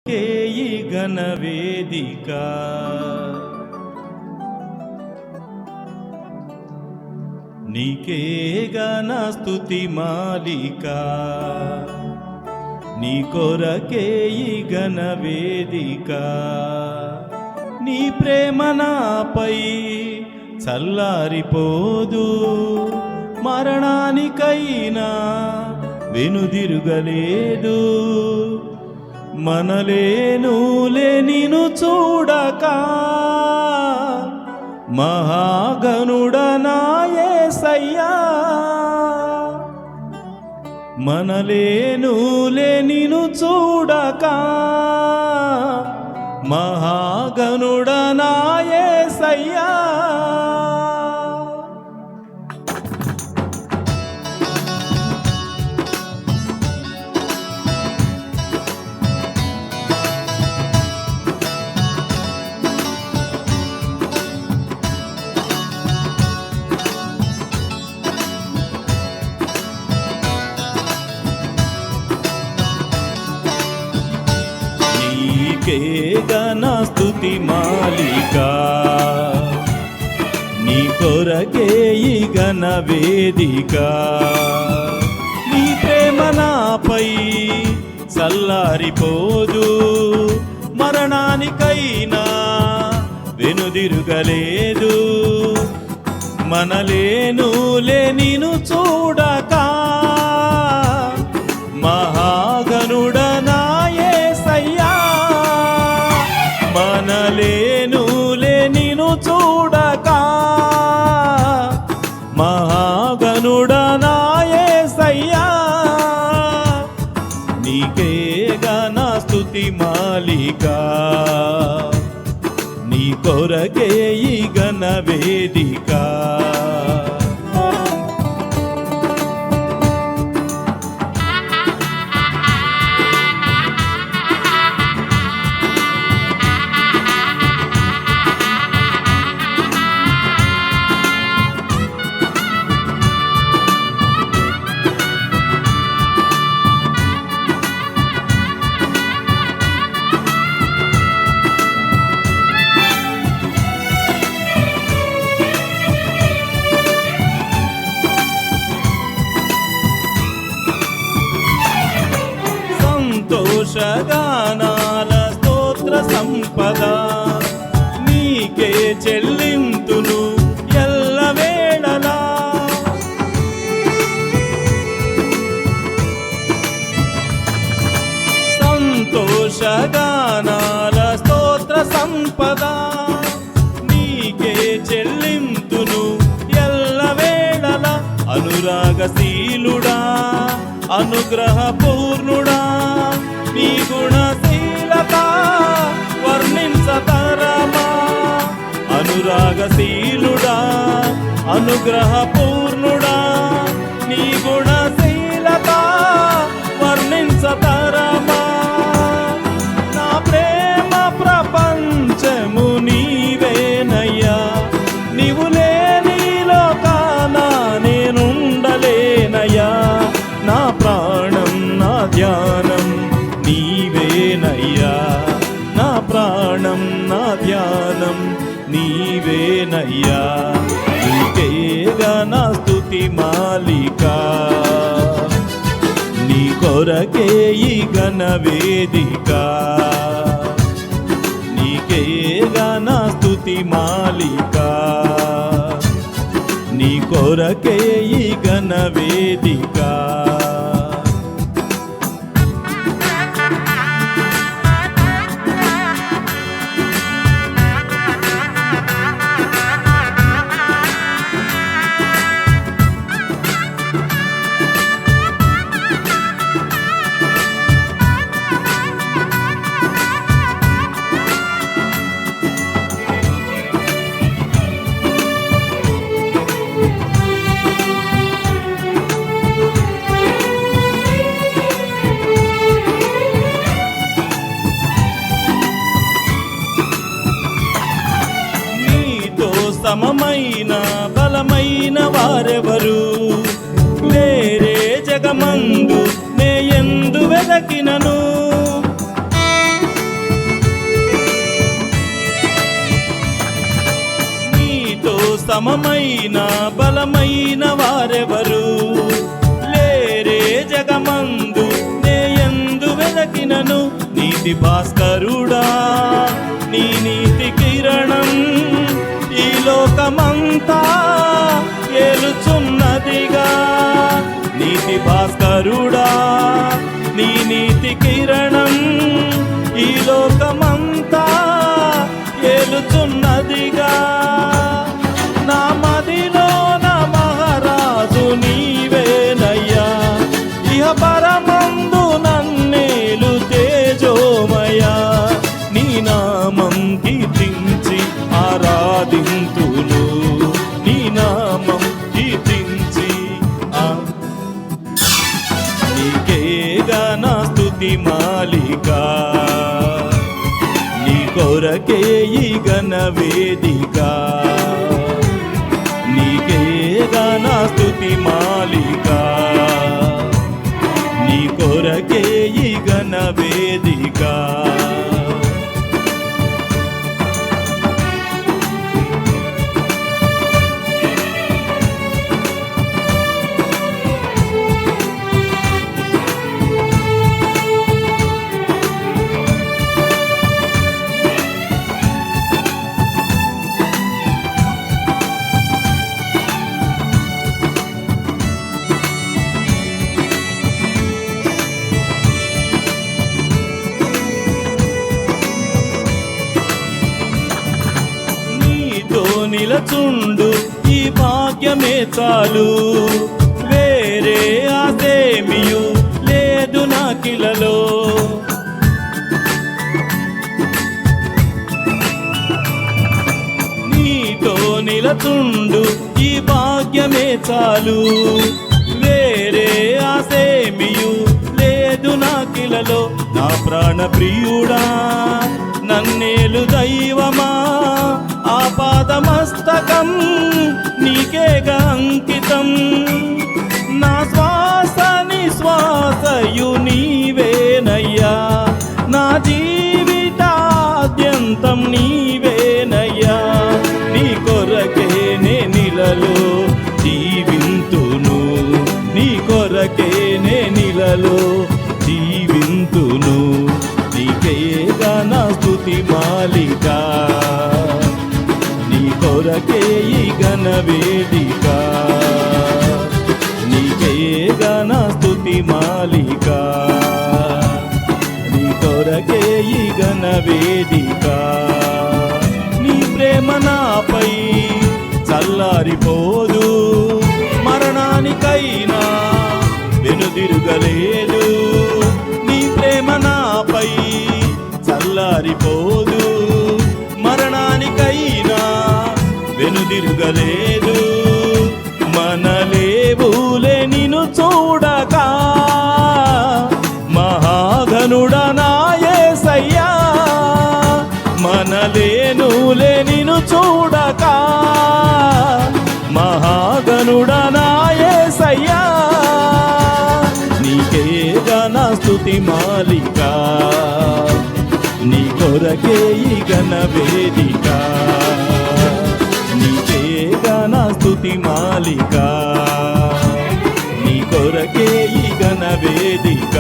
కేయి ఘనవేదిక నీకే గణ స్తుతి మాలిక నీ కొరకేయి ఘనవేదిక నీ ప్రేమ నాపై చల్లారిపోదు మరణానికైనా వెనుదిరుగలేదు మనలేనులే నిను చూడక మహాగణుడనా యేసయ్యా మనలేనులే నిను చూడక మహాగణుడనా యేసయ్యా నీకే గణ స్తుతి మాలిక నీ కొరకే ఈ ఘన వేదిక నీ ప్రేమ నాపై చల్లారిపోదు మరణానికైనా వెనుదిరుగలేదు మనలేనులే నిను చూడక మహాగణుడనా యేసయ్యా మనలేనులే నిను చూడక మహాగణుడనా యేసయ్యా నీకే గణ స్తుతి మాలిక నీ కొరకే ఈ ఘన వేదిక సంతోషగానాల స్తోత్ర సంపద నీకే చెల్లింతును ఎల్లవేళలా సంతోషగానాల స్తోత్ర సంపద నీకే చెల్లింతును ఎల్లవేళలా అనురాగశీలుడా అనుగ్రహ పూర్ణుడా నీ గుణశీలత వర్ణించతరమా అనురాగశీలుడా అనుగ్రహ పూర్ణుడా నీ గుణశీలత వర్ణించతరమా నా ప్రేమ ప్రపంచము నీవేనయ్యా నీవు లేని లోకాన నేనుండలేనయ్యా నా ప్రాణం నా ధ్యానం నీవేనయ్యా నా ప్రాణం నా ధ్యానం నీవేనయ్యా నీకే గణ స్తుతి మాలిక నీ కొరకే ఈ ఘన వేదిక నీకే గణ స్తుతి మాలిక నీ కొరకే ఈ ఘన వేదిక సమమైన బలమైన వారెవరు లేరే జగమందు నే ఎందు వెదకినను సమమైన బలమైన వారెవరు లేరే జగమందు, నే యందు వెదకినను. నీతి భాస్కరుడా నీ నీతి కిరణం ఈ లోకమంతా ఏలుచున్నదిగా. నీతి భాస్కరుడా నీ నీతి కిరణం ఈ లోకమంతా ఏలుచున్నదిగా. నా మదిలో నా మహారాజు నీవేనయ్యా, ఇహ పరమందు నన్నేలు తేజోమయా. నీ నామం కీర్తించి ఆరాధింతును, నీ నామం కీర్తించి నీకేగా నా స్తుతి మాలిక. నీ కొరకే ఈ ఘన వేదిక, నీకేగా నా స్తుతి మాలిక. నీ కొరకే ఈ ఘన వేదిక. నిలచుండు ఈ భాగ్యమే చాలు, వేరే ఆసేమియు లేదు నాకిలలో. నీతో నిలచుండు ఈ భాగ్యమే చాలు, వేరే ఆసేమియు లేదు నాకిలలో. నా ప్రాణ ప్రియుడా నన్నేలు దైవమా, ఆపాదమస్తకం నీకేగా అంకితం. నా శ్వాస నిశ్వాసయు నీవేనయ్యా, నా జీవితాద్యంతం నీవేనయ్యా. నీ కొరకే నే నిలలో జీవింతును, నీ కొరకే నే నిలలో జీవింతును. నీకేగా నా స్తుతి మాలిక, నీ కొరకే ఈ ఘన వేదిక. నీకేగా నా స్తుతి మాలిక, నీ కొరకే ఈ ఘన వేదిక. నీ ప్రేమ నాపై చల్లారిపోదు, మరణానికైనా వెనుదిరుగలేదు. నీ ప్రేమ నాపై చల్లారిపోదు, మరణానికైనా వెనుదిరుగలేదు. మనలేవులే నిన్ను చూడక, మహాఘనుడా నా యేసయ్యా. మనలేనులే నిన్ను చూడక, మహాఘనుడా నా యేసయ్యా. నీకేగా నా స్తుతి మాలిక, నీ కొరకే ఈ ఘన వేదిక. నీకేగా నా స్తుతి మాలిక, నీ కొరకే ఈ ఘన వేదిక.